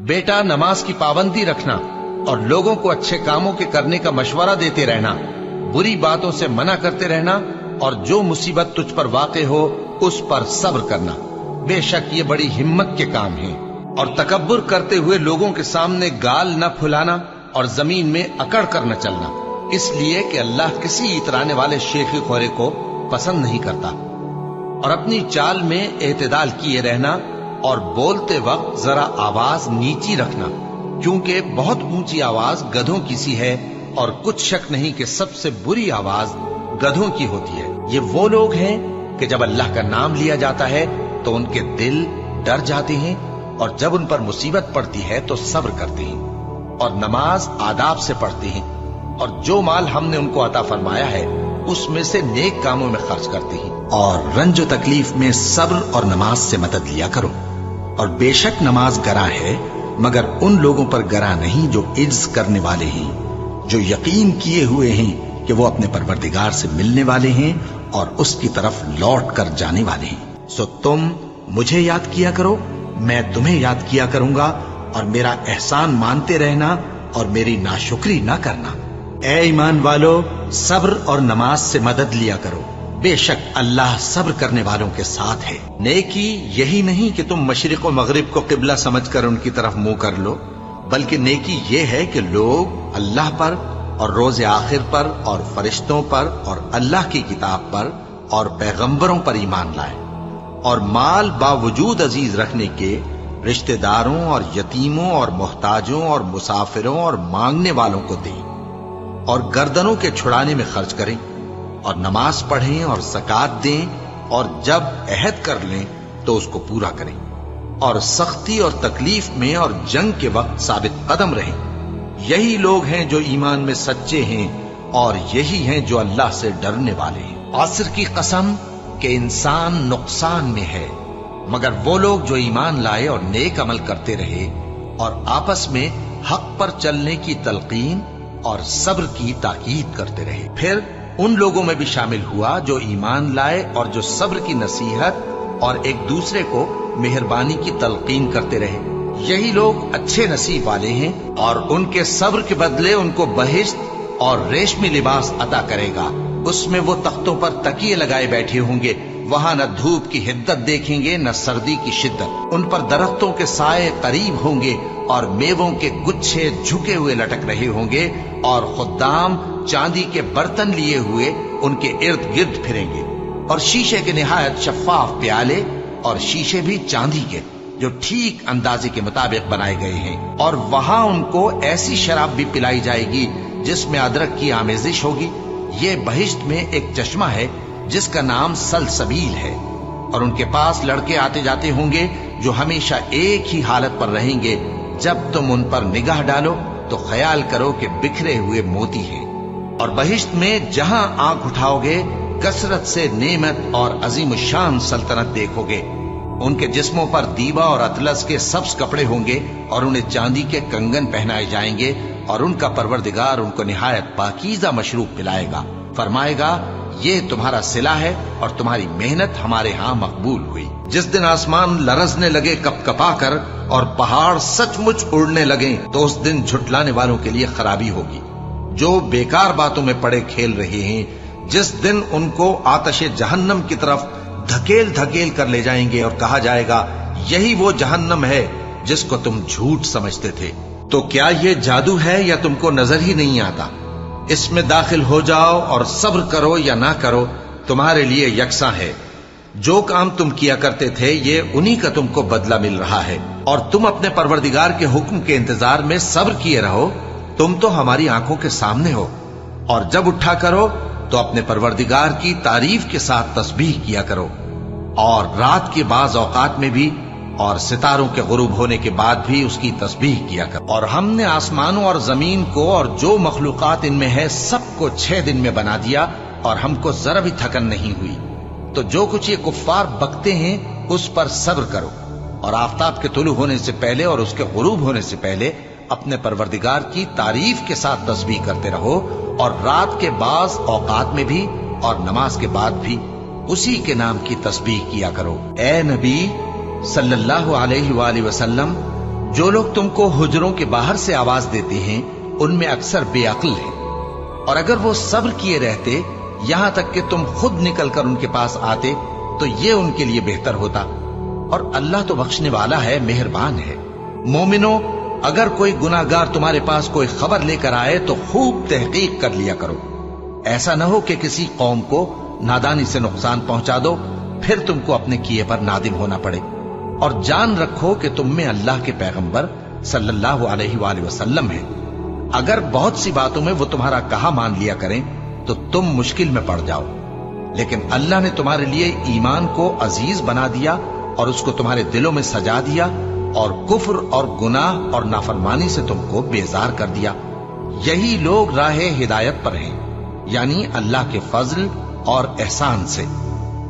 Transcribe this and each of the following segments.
बेटा, नमाज की पाबंदी रखना और लोगों को अच्छे कामों के करने का मशवरा देते रहना, बुरी बातों से मना करते रहना और जो मुसीबत तुझ पर वाक़े हो उस पर सब्र करना। बेशक ये बड़ी हिम्मत के काम हैं। और तकब्बुर करते हुए लोगों के सामने गाल न फुलाना और जमीन में अकड़ कर न चलना, इसलिए कि अल्लाह किसी इतराने वाले शेखी खोरे को पसंद नहीं करता। और अपनी चाल में एतदाल किए रहना और बोलते वक्त जरा आवाज नीची रखना, क्योंकि बहुत ऊंची आवाज गधों की सी है और कुछ शक नहीं कि सबसे बुरी आवाज गधों की होती है। ये वो लोग हैं कि जब अल्लाह का नाम लिया जाता है तो उनके दिल डर जाते हैं और जब उन पर मुसीबत पड़ती है तो सब्र करते हैं और नमाज आदाब से पढ़ते हैं और जो माल हमने उनको अता फरमाया है उसमें से नेक कामों में खर्च करते हैं। और रंज तकलीफ में सब्र और नमाज से मदद लिया करो। और बेशक नमाज गरा है, मगर उन लोगों पर गरा नहीं जो इज्ज करने वाले हैं, जो यकीन किए हुए हैं कि वो अपने परवरदिगार से मिलने वाले हैं और उसकी तरफ लौट कर जाने वाले हैं। सो तुम मुझे याद किया करो, मैं तुम्हें याद किया करूंगा, और मेरा एहसान मानते रहना और मेरी नाशुक्री ना करना। ए ईमान वालो, सब्र और नमाज से मदद लिया करो, बेशक अल्लाह सब्र करने वालों के साथ है। नेकी यही नहीं कि तुम मशरिक और मगरिब को किबला समझकर उनकी तरफ मुंह कर लो, बल्कि नेकी ये है कि लोग अल्लाह पर और रोज़े आखिर पर और फरिश्तों पर और अल्लाह की किताब पर और पैगंबरों पर ईमान लाए और माल बावजूद अजीज रखने के रिश्तेदारों और यतीमों और मोहताजों और मुसाफिरों और मांगने वालों को दें और गर्दनों के छुड़ाने में खर्च करें और नमाज पढ़ें और ज़कात दें और जब अहद कर लें तो उसको पूरा करें और सख्ती और तकलीफ में और जंग के वक्त साबित कदम रहें। यही लोग हैं जो ईमान में सच्चे हैं और यही हैं जो अल्लाह से डरने वाले हैं। आसर की कसम कि इंसान नुकसान में है, मगर वो लोग जो ईमान लाए और नेक अमल करते रहे और आपस में हक पर चलने की तलकीन और सब्र की ताकीद करते रहे। फिर उन लोगों में भी शामिल हुआ जो ईमान लाए और जो सब्र की नसीहत और एक दूसरे को मेहरबानी की तलकीन करते रहे। यही लोग अच्छे नसीब वाले हैं और उनके सब्र के बदले उनको बहिश्त और रेशमी लिबास अता करेगा। उसमें वो तख्तों पर तकिए लगाए बैठे होंगे, वहां न धूप की हिद्दत देखेंगे न सर्दी की शिद्दत। उन पर दरख्तों के साए करीब होंगे और मेवों के गुच्छे झुके हुए लटक रहे होंगे और खुद्दाम चांदी के बर्तन लिए हुए उनके इर्द गिर्द फिरेंगे और शीशे के निहायत शफाफ प्याले और शीशे भी चांदी के जो ठीक अंदाजे के मुताबिक बनाए गए हैं। और वहां उनको ऐसी शराब भी पिलाई जाएगी जिसमें अदरक की आमेजिश होगी। ये बहिश्त में एक चश्मा है जिसका नाम सलसबील है और उनके पास लड़के आते जाते होंगे जो हमेशा एक ही हालत पर रहेंगे। जब तुम उन पर निगाह डालो तो ख्याल करो कि बिखरे हुए मोती हैं। और बहिश्त में जहां आंख उठाओगे कसरत से नेमत और अजीम शान सल्तनत देखोगे। उनके जिस्मों पर दीवा और अतलस के सब्ज कपड़े होंगे और उन्हें चांदी के कंगन पहनाए जाएंगे और उनका परवरदिगार उनको निहायत पाकीज़ा मशरूब पिलाएगा। फरमाएगा, ये तुम्हारा सिला है और तुम्हारी मेहनत हमारे यहाँ मकबूल हुई। जिस दिन आसमान लरजने लगे कपकपा कर और पहाड़ सचमुच उड़ने लगे तो उस दिन झुटलाने वालों के लिए खराबी होगी जो बेकार बातों में पड़े खेल रहे हैं। जिस दिन उनको आतशे जहन्नम की तरफ धकेल धकेल कर ले जाएंगे और कहा जाएगा, यही वो जहन्नम है जिसको तुम झूठ समझते थे। तो क्या ये जादू है या तुमको नजर ही नहीं आता? इसमें दाखिल हो जाओ और सब्र करो या ना करो, तुम्हारे लिए यकसा है। जो काम तुम किया करते थे ये उन्हीं का तुमको बदला मिल रहा है और तुम अपने परवरदिगार के हुक्म के इंतजार में सब्र किए रहो। तुम तो हमारी आंखों के सामने हो। और जब उठा करो तो अपने परवरदिगार की तारीफ के साथ तस्बीह किया करो और रात के बाज औकात में भी और सितारों के गुरूब होने के बाद भी उसकी तस्बीह किया करो। और हमने आसमानों और जमीन को और जो मखलूकात इनमें है सबको 6 दिन में बना दिया और हमको जरा भी थकन नहीं हुई। तो जो कुछ ये कुफ्फार बकते हैं उस पर सब्र करो और आफताब के तुलू होने से पहले और उसके गुरूब होने से पहले अपने परवरदिगार की तारीफ के साथ तस्बीह करते रहो और रात के बाज औकात में भी और नमाज के बाद भी उसी के नाम की तस्बीह किया करो। ए नबी सल्लल्लाहु अलैहि वसल्लम, जो लोग तुमको हुजरों के बाहर से आवाज देते हैं उनमें अक्सर बेअक्ल हैं, और अगर वो सब्र किए रहते यहां तक कि तुम खुद निकलकर उनके पास आते तो ये उनके लिए बेहतर होता। और अल्लाह तो बख्शने वाला है, मेहरबान है। मोमिनो, अगर कोई गुनाहगार तुम्हारे पास कोई खबर लेकर आए तो खूब तहकीक कर लिया करो। ऐसा न हो कि किसी कौम को नादानी से नुकसान पहुंचा दो, फिर तुमको अपने किए पर नादिम होना पड़े। और जान रखो कि तुम में अल्लाह के पैगंबर सल्लल्लाहु अलैहि वसल्लम है। अगर बहुत सी बातों में वो तुम्हारा कहा मान लिया करें तो तुम मुश्किल में पड़ जाओ, लेकिन अल्लाह ने तुम्हारे लिए ईमान को अजीज बना दिया और उसको तुम्हारे दिलों में सजा दिया, और कुफ्र और गुनाह और नाफरमानी से तुमको बेजार कर दिया। यही लोग राहे हिदायत पर हैं, यानी अल्लाह के फजल और एहसान से।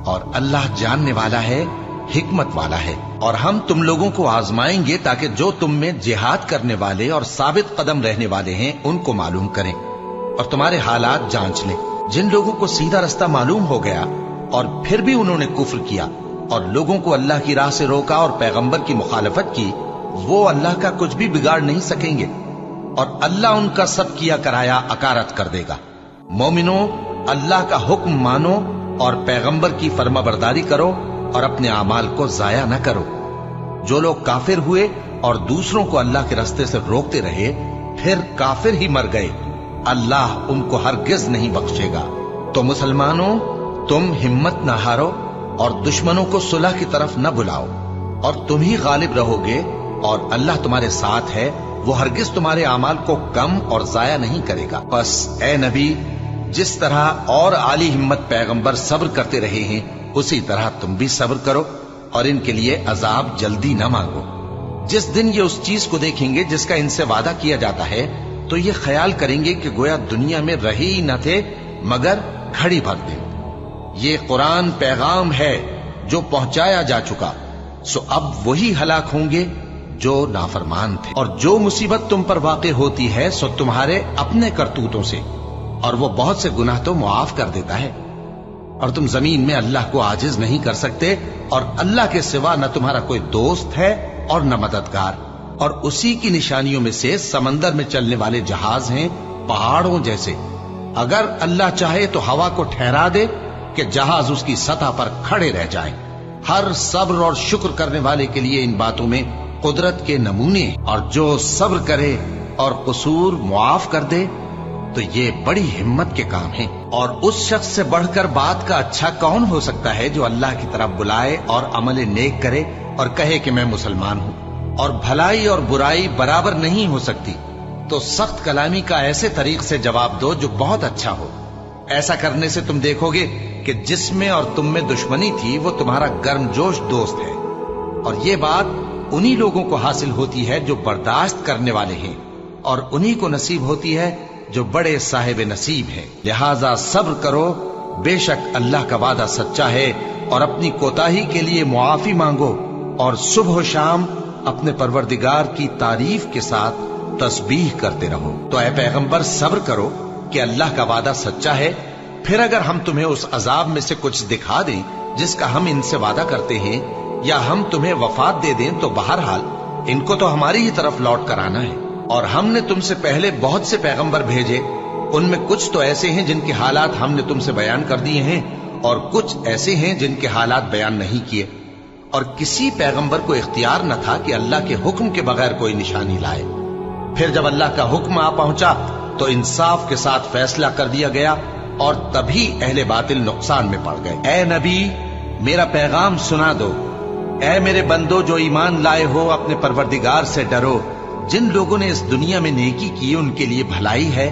और अल्लाह जानने वाला है, हिकमत वाला है। और हम तुम लोगों को आजमाएंगे ताकि जो तुम में जिहाद करने वाले और साबित कदम रहने वाले हैं उनको मालूम करें और तुम्हारे हालात जांच लें। जिन लोगों को सीधा रास्ता मालूम हो गया और फिर भी उन्होंने कुफ्र किया और लोगों को अल्लाह की राह से रोका और पैगंबर की मुखालफत की, वो अल्लाह का कुछ भी बिगाड़ नहीं सकेंगे और अल्लाह उनका सब किया कराया अकारत कर देगा। मोमिनो, अल्लाह का हुक्म मानो और पैगंबर की फर्माबरदारी करो और अपने आमाल को जाया न करो। जो लोग काफिर हुए और दूसरों को अल्लाह के रास्ते से रोकते रहे फिर काफिर ही मर गए, अल्लाह उनको हरगिज नहीं बख्शेगा। तो मुसलमानों, तुम हिम्मत न हारो और दुश्मनों को सुलह की तरफ न बुलाओ, और तुम ही गालिब रहोगे और अल्लाह तुम्हारे साथ है। वो हरगिज तुम्हारे आमाल को कम और जाया नहीं करेगा। बस ए नबी, जिस तरह और आली हिम्मत पैगंबर सब्र करते रहे हैं उसी तरह तुम भी सब्र करो और इनके लिए अजाब जल्दी न मांगो। जिस दिन ये उस चीज को देखेंगे जिसका इनसे वादा किया जाता है तो ये ख्याल करेंगे कि गोया दुनिया में रहे ही न थे मगर घड़ी भर दिन। ये कुरान पैगाम है जो पहुंचाया जा चुका, सो अब वही हलाक होंगे जो नाफरमान थे। और जो मुसीबत तुम पर वाक़े होती है सो तुम्हारे अपने करतूतों से, और वो बहुत से गुनाह तो मुआफ कर देता है। और तुम जमीन में अल्लाह को आजिज नहीं कर सकते, और अल्लाह के सिवा न तुम्हारा कोई दोस्त है और न मददगार। और उसी की निशानियों में से समंदर में चलने वाले जहाज हैं पहाड़ों जैसे। अगर अल्लाह चाहे तो हवा को ठहरा दे कि जहाज उसकी सतह पर खड़े रह जाएं। हर सब्र और शुक्र करने वाले के लिए इन बातों में कुदरत के नमूने, और जो सब्र करे और कसूर मुआफ कर दे तो ये बड़ी हिम्मत के काम है। और उस शख्स से बढ़कर बात का अच्छा कौन हो सकता है जो अल्लाह की तरफ बुलाए और अमल नेक करे और कहे कि मैं मुसलमान हूँ। और भलाई और बुराई बराबर नहीं हो सकती, तो सख्त कलामी का ऐसे तरीक से जवाब दो जो बहुत अच्छा हो। ऐसा करने से तुम देखोगे कि जिसमें और तुम में दुश्मनी थी वो तुम्हारा गर्मजोश दोस्त है। और ये बात उन्हीं लोगों को हासिल होती है जो बर्दाश्त करने वाले हैं, और उन्हीं को नसीब होती है जो बड़े साहिब नसीब हैं। लिहाजा सब्र करो, बेशक अल्लाह का वादा सच्चा है, और अपनी कोताही के लिए मुआफी मांगो और सुबह शाम अपने परवरदिगार की तारीफ के साथ तस्बीह करते रहो। तो ऐ पैगंबर, सब्र करो कि अल्लाह का वादा सच्चा है। फिर अगर हम तुम्हें उस अजाब में से कुछ दिखा दें जिसका हम इनसे वादा करते हैं, या हम तुम्हें वफात दे दें, तो बहरहाल इनको तो हमारी ही तरफ लौट कर आना है। और हमने तुमसे पहले बहुत से पैगंबर भेजे, उनमें कुछ तो ऐसे हैं जिनके हालात हमने तुमसे बयान कर दिए हैं, और कुछ ऐसे हैं जिनके हालात बयान नहीं किए। और किसी पैगंबर को इख्तियार न था कि अल्लाह के हुक्म के बगैर कोई निशानी लाए। फिर जब अल्लाह का हुक्म आ पहुंचा तो इंसाफ के साथ फैसला कर दिया गया, और तभी अहले बातिल नुकसान में पड़ गए। ए नबी, मेरा पैगाम सुना दो। ए मेरे बंदो जो ईमान लाए हो, अपने परवरदिगार से डरो। जिन लोगों ने इस दुनिया में नेकी की उनके लिए भलाई है,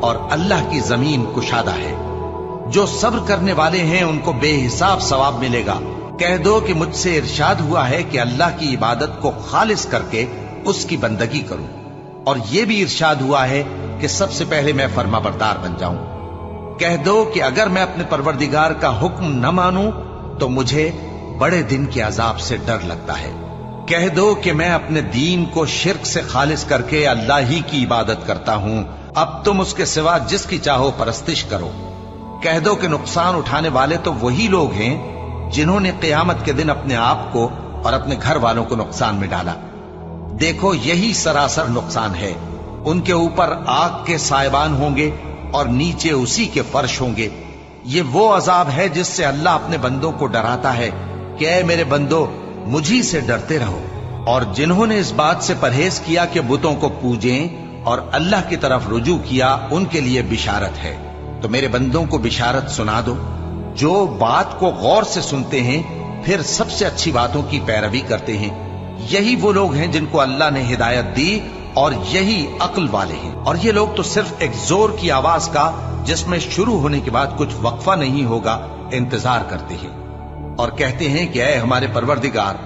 और अल्लाह की जमीन कुशादा है। जो सब्र करने वाले हैं उनको बेहिसाब सवाब मिलेगा। कह दो कि मुझसे इरशाद हुआ है कि अल्लाह की इबादत को खालिस करके उसकी बंदगी करूं, और यह भी इरशाद हुआ है कि सबसे पहले मैं फर्माबरदार बन जाऊं। कह दो कि अगर मैं अपने परवरदिगार का हुक्म न मानूं तो मुझे बड़े दिन के अजाब से डर लगता है। कह दो कि मैं अपने दीन को शिर्क से खालिस करके अल्लाह ही की इबादत करता हूं, अब तुम उसके सिवा जिसकी चाहो परस्तिश करो। कह दो कि नुकसान उठाने वाले तो वही लोग हैं जिन्होंने क़यामत के दिन अपने आप को और अपने घर वालों को नुकसान में डाला। देखो यही सरासर नुकसान है। उनके ऊपर आग के साइबान होंगे और नीचे उसी के फर्श होंगे। ये वो अजाब है जिससे अल्लाह अपने बंदों को डराता है कि ऐ मेरे बंदो, मुझी से डरते रहो। और जिन्होंने इस बात से परहेज किया कि बुतों को पूजें और अल्लाह की तरफ रुजू किया, उनके लिए बिशारत है। तो मेरे बंदों को बिशारत सुना दो, जो बात को गौर से सुनते हैं फिर सबसे अच्छी बातों की पैरवी करते हैं। यही वो लोग हैं जिनको अल्लाह ने हिदायत दी और यही अक्ल वाले हैं। और ये लोग तो सिर्फ एक जोर की आवाज का, जिसमें शुरू होने के बाद कुछ वक्फा नहीं होगा, इंतजार करते हैं और कहते हैं कि ऐ हमारे परवरदिगार,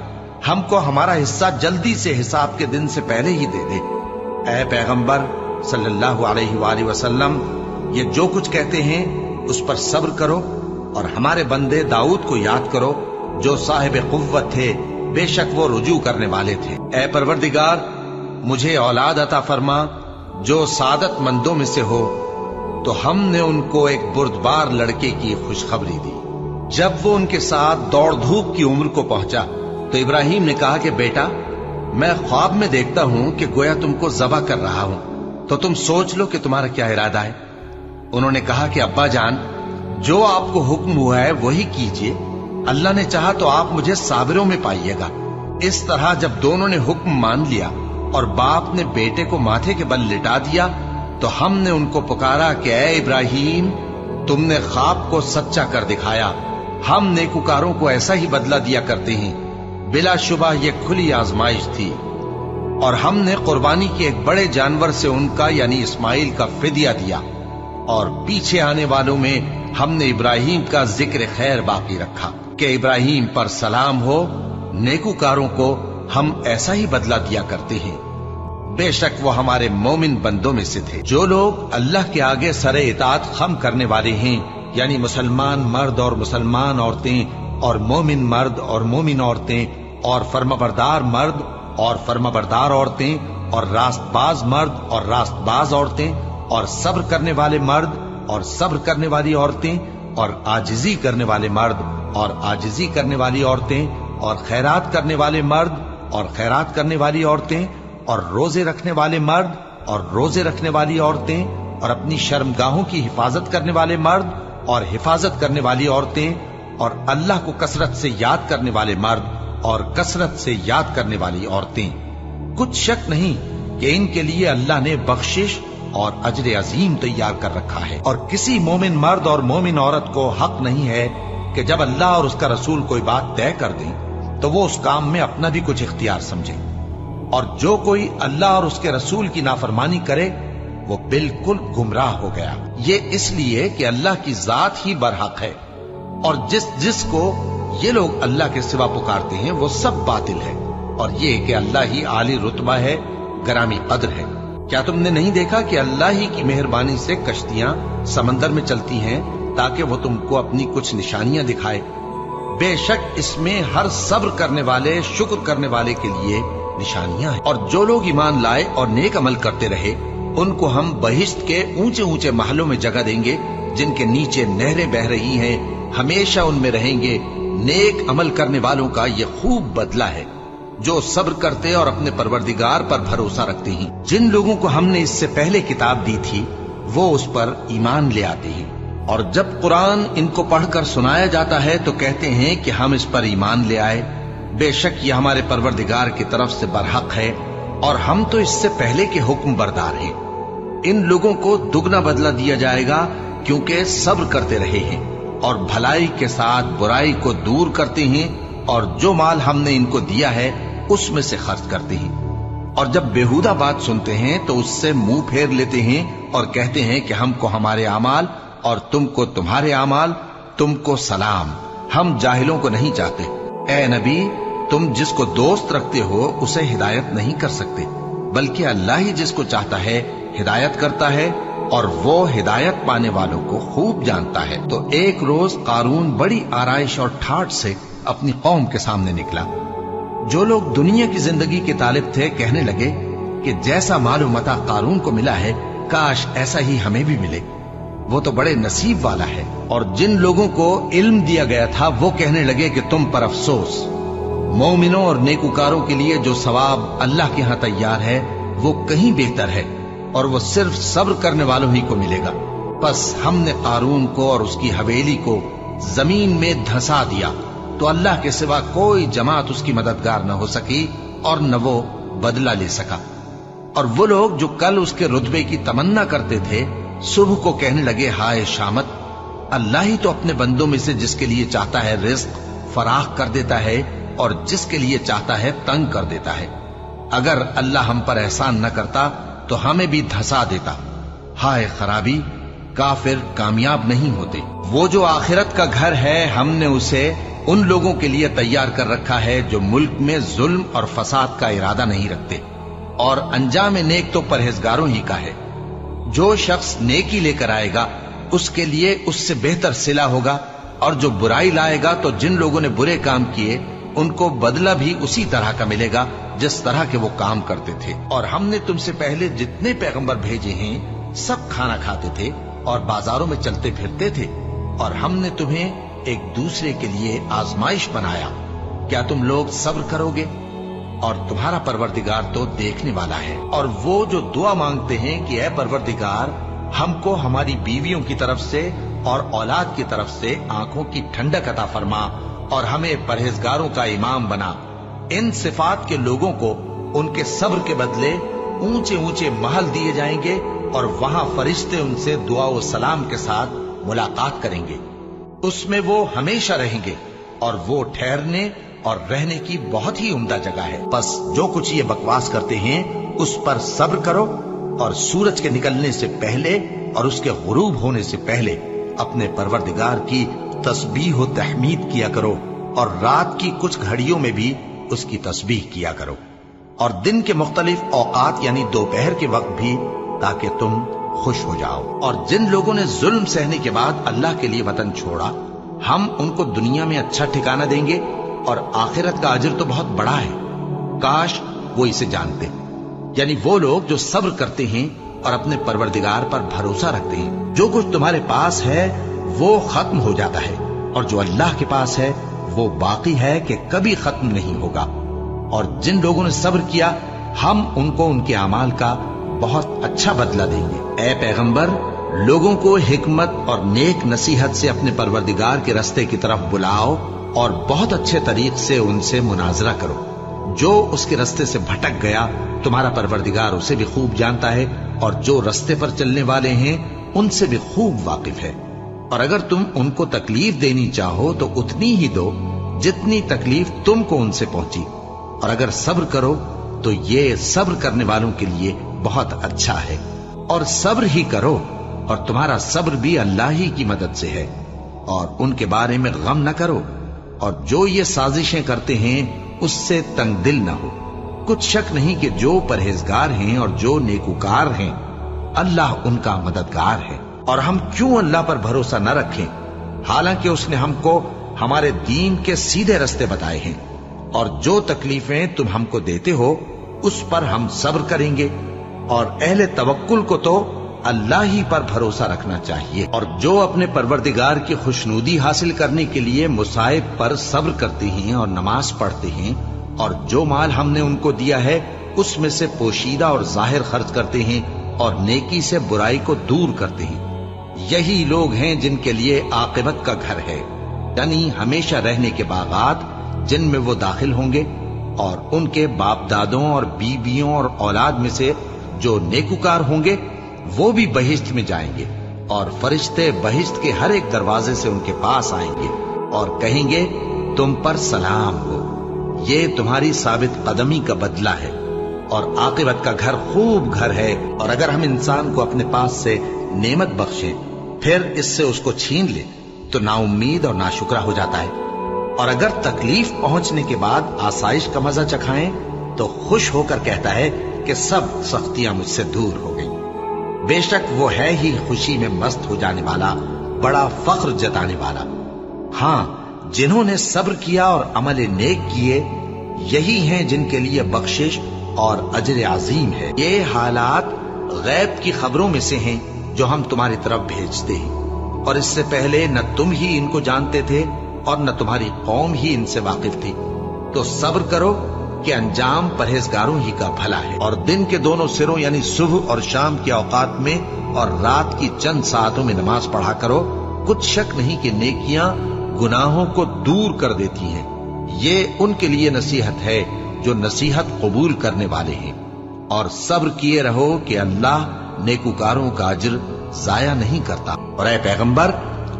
हमको हमारा हिस्सा जल्दी से हिसाब के दिन से पहले ही दे दे। ऐ पैगंबर सल्लल्लाहु अलैहि वसल्लम, ये जो कुछ कहते हैं उस पर सब्र करो और हमारे बंदे दाऊद को याद करो, जो साहिब कुव्वत थे, बेशक वो रुजू करने वाले थे। ऐ परवरदिगार, मुझे औलाद अता फरमा जो सादत मंदों में से हो। तो हमने उनको एक बुर्दबार लड़के की खुशखबरी दी। जब वो उनके साथ दौड़ धूप की उम्र को पहुंचा तो इब्राहिम ने कहा कि बेटा, मैं ख्वाब में देखता हूं कि गोया तुमको ज़बह कर रहा हूं, तो तुम सोच लो कि तुम्हारा क्या इरादा है। उन्होंने कहा कि अब्बा जान, जो आपको हुक्म हुआ है वही कीजिए। अल्लाह ने चाहा तो आप मुझे साबिरों में पाइएगा। इस तरह जब दोनों ने हुक्म मान लिया और बाप ने बेटे को माथे के बल लिटा दिया, तो हमने उनको पुकारा कि ऐ इब्राहिम, तुमने ख्वाब को सच्चा कर दिखाया। हम नेकुकारों को ऐसा ही बदला दिया करते हैं। बिलाशुबा ये खुली आजमाइश थी। और हमने कुर्बानी के एक बड़े जानवर से उनका यानी इस्माइल का फिदिया दिया। और पीछे आने वालों में हमने इब्राहिम का जिक्र खैर बाकी रखा कि इब्राहिम पर सलाम हो। नेकुकारों को हम ऐसा ही बदला दिया करते हैं। बेशक वो हमारे मोमिन बंदों में से थे। जो लोग अल्लाह के आगे सरे इताअत खम करने वाले हैं, यानी मुसलमान मर्द और मुसलमान औरतें और मोमिन मर्द और मोमिन औरतें और फर्माबरदार मर्द और फर्माबरदार औरतें और रास्तबाज मर्द और रास्तबाज औरतें और सब्र करने वाले मर्द और सब्र करने वाली औरतें और आजिजी करने वाले मर्द और आजिजी करने वाली औरतें और खैरात करने वाले मर्द और खैरात करने वाली औरतें और रोजे रखने वाले मर्द और रोजे रखने वाली औरतें और अपनी शर्मगाहों की हिफाजत करने वाले मर्द और हिफाजत करने वाली औरतें और अल्लाह को कसरत से याद करने वाले मर्द और कसरत से याद करने वाली औरतें। कुछ शक नहीं कि इनके लिए अल्लाह ने बख्शिश और अजर अजीम तैयार कर रखा है। और किसी मोमिन मर्द और मोमिन औरत को हक नहीं है कि जब अल्लाह और उसका रसूल कोई बात तय कर दें तो वो उस काम में अपना भी कुछ इख्तियार समझे। और जो कोई अल्लाह और उसके रसूल की नाफरमानी करे वो बिल्कुल गुमराह हो गया। ये इसलिए कि अल्लाह की जात ही बरहक है और जिसको ये लोग अल्लाह के सिवा पुकारते हैं वो सब बातिल है। और ये कि अल्लाह ही आली रुतबा है, गरामी कद्र है। क्या तुमने नहीं देखा कि अल्लाह ही की मेहरबानी से कश्तियां समंदर में चलती हैं ताकि वो तुमको अपनी कुछ निशानियां दिखाए। बेशक इसमें हर सब्र करने वाले, शुक्र करने वाले के लिए निशानियां हैं। और जो लोग ईमान लाए और नेक अमल करते रहे, उनको हम बहिश्त के ऊंचे ऊंचे महलों में जगह देंगे जिनके नीचे नहरें बह रही हैं, हमेशा उनमें रहेंगे। नेक अमल करने वालों का ये खूब बदला है जो सब्र करते और अपने परवरदिगार पर भरोसा रखते हैं। जिन लोगों को हमने इससे पहले किताब दी थी वो उस पर ईमान ले आते हैं। और जब कुरान इनको पढ़कर सुनाया जाता है तो कहते हैं कि हम इस पर ईमान ले आए। बेशक ये हमारे परवरदिगार की तरफ से बरहक है और हम तो इससे पहले के हुक्म बरदार हैं। इन लोगों को दुगना बदला दिया जाएगा क्योंकि सब्र करते रहे हैं और भलाई के साथ बुराई को दूर करते हैं और जो माल हमने इनको दिया है उसमें से खर्च करते हैं। और जब बेहुदा बात सुनते हैं तो उससे मुंह फेर लेते हैं और कहते हैं कि हमको हमारे आमाल और तुमको तुम्हारे आमाल, तुमको सलाम, हम जाहिलों को नहीं चाहते। ए नबी, तुम जिसको दोस्त रखते हो उसे हिदायत नहीं कर सकते, बल्कि अल्लाह ही जिसको चाहता है हिदायत करता है और वो हिदायत पाने वालों को खूब जानता है। तो एक रोज कारून बड़ी आराइश और ठाठ से अपनी कौम के सामने निकला। जो लोग दुनिया की जिंदगी के तालिब थे कहने लगे कि जैसा मालूम मता कारून को मिला है, काश ऐसा ही हमें भी मिले, वो तो बड़े नसीब वाला है। और जिन लोगों को इल्म दिया गया था वो कहने लगे कि तुम पर अफसोस, मोमिनों और नेकुकारों के लिए जो सवाब अल्लाह के यहाँ तैयार है वो कहीं बेहतर है, और वो सिर्फ सब्र करने वालों ही को मिलेगा। बस हमने कारून को और उसकी हवेली को जमीन में धंसा दिया, तो अल्लाह के सिवा कोई जमात उसकी मददगार न हो सकी और न वो बदला ले सका। और वो लोग जो कल उसके रुतबे की तमन्ना करते थे, सुबह को कहने लगे, हाय शामत, अल्लाह ही तो अपने बंदों में से जिसके लिए चाहता है रिज्क फराख कर देता है और जिसके लिए चाहता है तंग कर देता है। अगर अल्लाह हम पर एहसान न करता तो हमें भी धंसा देता। हाय खराबी, काफिर कामयाब नहीं होते। वो जो आखिरत का घर है हमने उसे उन लोगों के लिए तैयार कर रखा है जो मुल्क में जुल्म और फसाद का इरादा नहीं रखते, और अंजाम नेक तो परहेजगारों ही का है। जो शख्स नेकी लेकर आएगा उसके लिए उससे बेहतर सिला होगा, और जो बुराई लाएगा तो जिन लोगों ने बुरे काम किए उनको बदला भी उसी तरह का मिलेगा जिस तरह के वो काम करते थे। और हमने तुमसे पहले जितने पैगंबर भेजे हैं सब खाना खाते थे और बाजारों में चलते फिरते थे, और हमने तुम्हें एक दूसरे के लिए आजमाइश बनाया। क्या तुम लोग सब्र करोगे? और तुम्हारा परवरदिगार तो देखने वाला है। और वो जो दुआ मांगते हैं कि ऐ परवरदिगार, हमको हमारी बीवियों की तरफ से और औलाद की तरफ से आंखों की ठंडक अता फरमा और हमें परहेजगारों का इमाम बना। इन सिफात के लोगों को उनके सब्र के बदले ऊंचे ऊंचे महल दिए जाएंगे, और वहां फरिश्ते उनसे दुआ व सलाम के साथ मुलाकात करेंगे। उसमें वो हमेशा रहेंगे, और वो ठहरने और रहने की बहुत ही उम्दा जगह है। बस जो कुछ ये बकवास करते हैं उस पर सब्र करो, और सूरज के निकलने से पहले और उसके गुरूब होने से पहले अपने परवरदिगार की तस्बीह व तहमीद किया करो, और रात की कुछ घड़ियों में भी उसकी तस्बीह किया करो, और दिन के मुख्तलिफ औकात यानी दोपहर के वक्त भी, ताकि तुम खुश हो जाओ। और जिन लोगों ने जुल्म सहने के बाद अल्लाह के लिए वतन छोड़ा, हम उनको दुनिया में अच्छा ठिकाना देंगे, और आखिरत का अजर तो बहुत बड़ा है। काश वो इसे जानते। यानी वो लोग जो सब्र करते हैं और अपने परवरदिगार पर भरोसा रखते हैं। जो कुछ तुम्हारे पास है वो खत्म हो जाता है, और जो अल्लाह के पास है वो बाकी है कि कभी खत्म नहीं होगा। और जिन लोगों ने सब्र किया हम उनको उनके अमाल का बहुत अच्छा बदला देंगे। ऐ पैगंबर, लोगों को हिकमत और नेक नसीहत से अपने परवरदिगार के रास्ते की तरफ बुलाओ, और बहुत अच्छे तरीके से उनसे मुनाजरा करो। जो उसके रास्ते से भटक गया तुम्हारा परवरदिगार उसे भी खूब जानता है, और जो रास्ते पर चलने वाले हैं उनसे भी खूब वाकिफ है। और अगर तुम उनको तकलीफ देनी चाहो तो उतनी ही दो जितनी तकलीफ तुमको उनसे पहुंची, और अगर सब्र करो तो ये सब्र करने वालों के लिए बहुत अच्छा है। और सब्र ही करो, और तुम्हारा सब्र भी अल्लाह ही की मदद से है, और उनके बारे में गम न करो, और जो ये साजिशें करते हैं उससे तंग दिल न हो। कुछ शक नहीं कि जो परहेजगार हैं और जो नेकुकार हैं अल्लाह उनका मददगार है। और हम क्यों अल्लाह पर भरोसा न रखें, हालांकि उसने हमको हमारे दीन के सीधे रास्ते बताए हैं। और जो तकलीफें तुम हमको देते हो उस पर हम सब्र करेंगे, और अहले तवक्कुल को तो अल्लाह ही पर भरोसा रखना चाहिए। और जो अपने परवरदिगार की खुशनूदी हासिल करने के लिए मुसाइब पर सब्र करते हैं और नमाज पढ़ते हैं, और जो माल हमने उनको दिया है उसमें से पोशीदा और जाहिर खर्च करते हैं, और नेकी से बुराई को दूर करते हैं, यही लोग हैं जिनके लिए आकिबत का घर है, यानी हमेशा रहने के बागात जिनमें वो दाखिल होंगे। और उनके बाप दादों और बीबियों और औलाद में से जो नेकुकार होंगे वो भी बहिश्त में जाएंगे, और फरिश्ते बहिश्त के हर एक दरवाजे से उनके पास आएंगे और कहेंगे तुम पर सलाम हो, ये तुम्हारी साबित कदमी का बदला है, और आकिबत का घर खूब घर है। और अगर हम इंसान को अपने पास से नेमत बख्शें फिर इससे उसको छीन ले तो नाउम्मीद और नाशुक्रा हो जाता है, और अगर तकलीफ पहुंचने के बाद आसाइश का मजा चखाएं तो खुश होकर कहता है कि सब सख्तियां मुझसे दूर हो गई। बेशक वो है ही खुशी में मस्त हो जाने वाला, बड़ा फख्र जताने वाला। हाँ, जिन्होंने सब्र किया और अमल नेक किए यही हैं जिनके लिए बख्शिश और अजर अजीम है। ये हालात गैब की खबरों में से हैं जो हम तुम्हारी तरफ भेजते हैं, और इससे पहले न तुम ही इनको जानते थे और न तुम्हारी कौम ही इनसे वाकिफ थी। तो सब्र करो कि अंजाम परहेजगारों ही का भला है। और दिन के दोनों सिरों यानी सुबह और शाम के औकात में और रात की चंद सातों में नमाज पढ़ा करो। कुछ शक नहीं कि नेकियां गुनाहों को दूर कर देती हैं। ये उनके लिए नसीहत है जो नसीहत कबूल करने वाले हैं। और सब्र किए रहो कि अल्लाह नेकुकारों का अज्र जाया नहीं करता। और ऐ पैगंबर,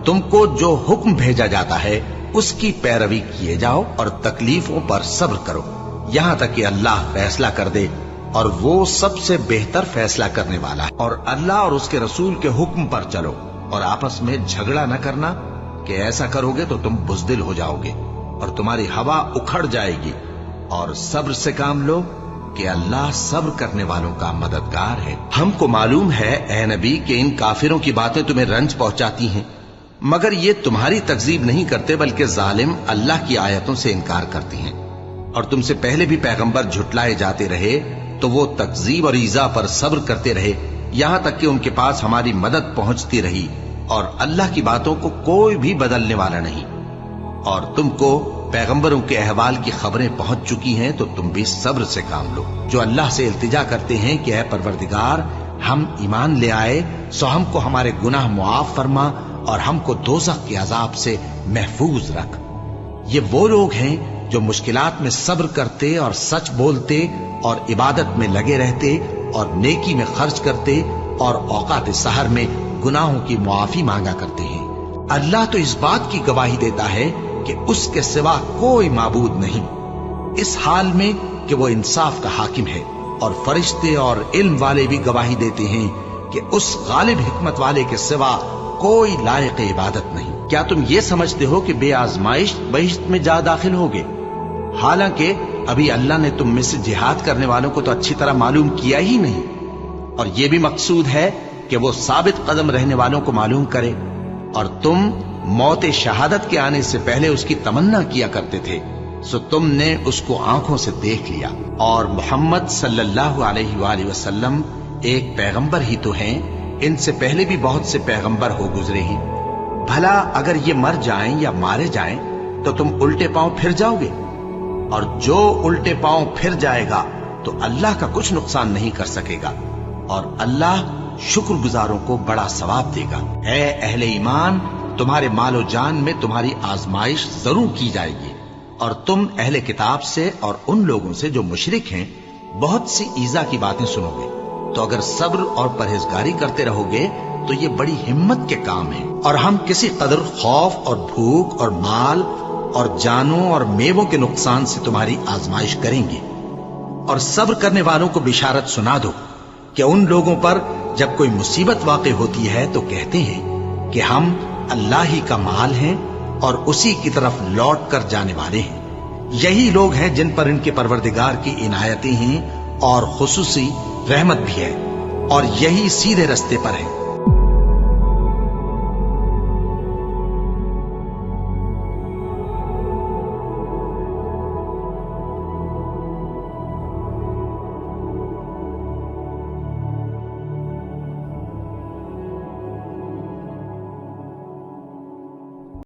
तुमको जो हुक्म भेजा जाता है उसकी पैरवी किए जाओ और तकलीफों पर सब्र करो, यहां तक कि अल्लाह फैसला कर दे, और वो सबसे बेहतर फैसला करने वाला है। और अल्लाह और उसके रसूल के हुक्म पर चलो और आपस में झगड़ा न करना, कि ऐसा करोगे तो तुम बुज़दिल हो जाओगे और तुम्हारी हवा उखड़ जाएगी। और सब्र से काम लो कि अल्लाह सब्र करने वालों का मददगार है। हमको मालूम है ए नबी कि इन काफिरों की बातें तुम्हें रंज पहुंचाती हैं, मगर ये तुम्हारी तकजीब नहीं करते, बल्कि जालिम अल्लाह की आयतों से इनकार करती हैं। और तुमसे पहले भी पैगंबर झुटलाए जाते रहे तो वो तकजीब और ईजा पर सब्र करते रहे, यहां तक कि उनके पास हमारी मदद पहुंचती रही। और अल्लाह की बातों को कोई भी बदलने वाला नहीं। और तुमको पैगंबरों के अहवाल की खबरें पहुंच चुकी हैं, तो तुम भी सब्र से काम लो। जो अल्लाह से इल्तिजा करते हैं कि ऐ परवरदिगार, हम ईमान ले आए सो हमको हमारे गुनाह मुआफ फरमा और हमको दोज़ख के अजाब से महफूज रख। ये वो लोग हैं जो मुश्किलात में सब्र करते और सच बोलते और इबादत में लगे रहते और नेकी में खर्च करते और औकात सहर में गुनाहों की मुआफी मांगा करते हैं। अल्लाह तो इस बात की गवाही देता है कि उसके सिवा कोई माबूद नहीं, इस हाल में कि वो इंसाफ का हाकिम है। और फरिश्ते और इल्म वाले भी गवाही देते हैं कि उस गालिब हिकमत वाले के सिवा कोई लायक इबादत नहीं। क्या तुम ये समझते हो कि बेआजमाइश बहिश्त में जा दाखिल होगे? हालांकि अभी अल्लाह ने तुम में से जिहाद करने वालों को तो अच्छी तरह मालूम किया ही नहीं। और ये भी मकसूद है कि वो साबित कदम रहने वालों को मालूम करे। और तुम मौत शहादत के आने से पहले उसकी तमन्ना किया करते थे, सो तुमने उसको आंखों से देख लिया। और मोहम्मद सल्लल्लाहु अलैहि वसल्लम एक पैगंबर ही तो हैं, इनसे पहले भी बहुत से पैगंबर हो गुजरे ही। भला अगर ये मर जाएं या मारे जाएं तो तुम उल्टे पांव फिर जाओगे? और जो उल्टे पांव फिर जाएगा तो अल्लाह का कुछ नुकसान नहीं कर सकेगा, और अल्लाह शुक्रगुजारों को बड़ा सवाब देगा। ऐ अहले ईमान, तुम्हारे मालो जान में तुम्हारी आजमाइश जरूर की जाएगी, और तुम अहले किताब से और उन लोगों से जो मुशरिक हैं बहुत सी ईजा की बातें सुनोगे। तो अगर सब्र और परहेजगारी करते रहोगे तो ये बड़ी हिम्मत के काम है। और हम किसी कदर खौफ और भूख और माल और जानों और मेवों के नुकसान से तुम्हारी आजमाइश करेंगे। और सब्र करने वालों को बिशारत सुना दो कि उन लोगों पर जब कोई मुसीबत वाक़ई होती है तो कहते हैं कि हम अल्लाह ही का माल हैं और उसी की तरफ लौट कर जाने वाले हैं। यही लोग हैं जिन पर इनके परवरदिगार की इनायतें हैं और खुसूसी रहमत भी है, और यही सीधे रस्ते पर है।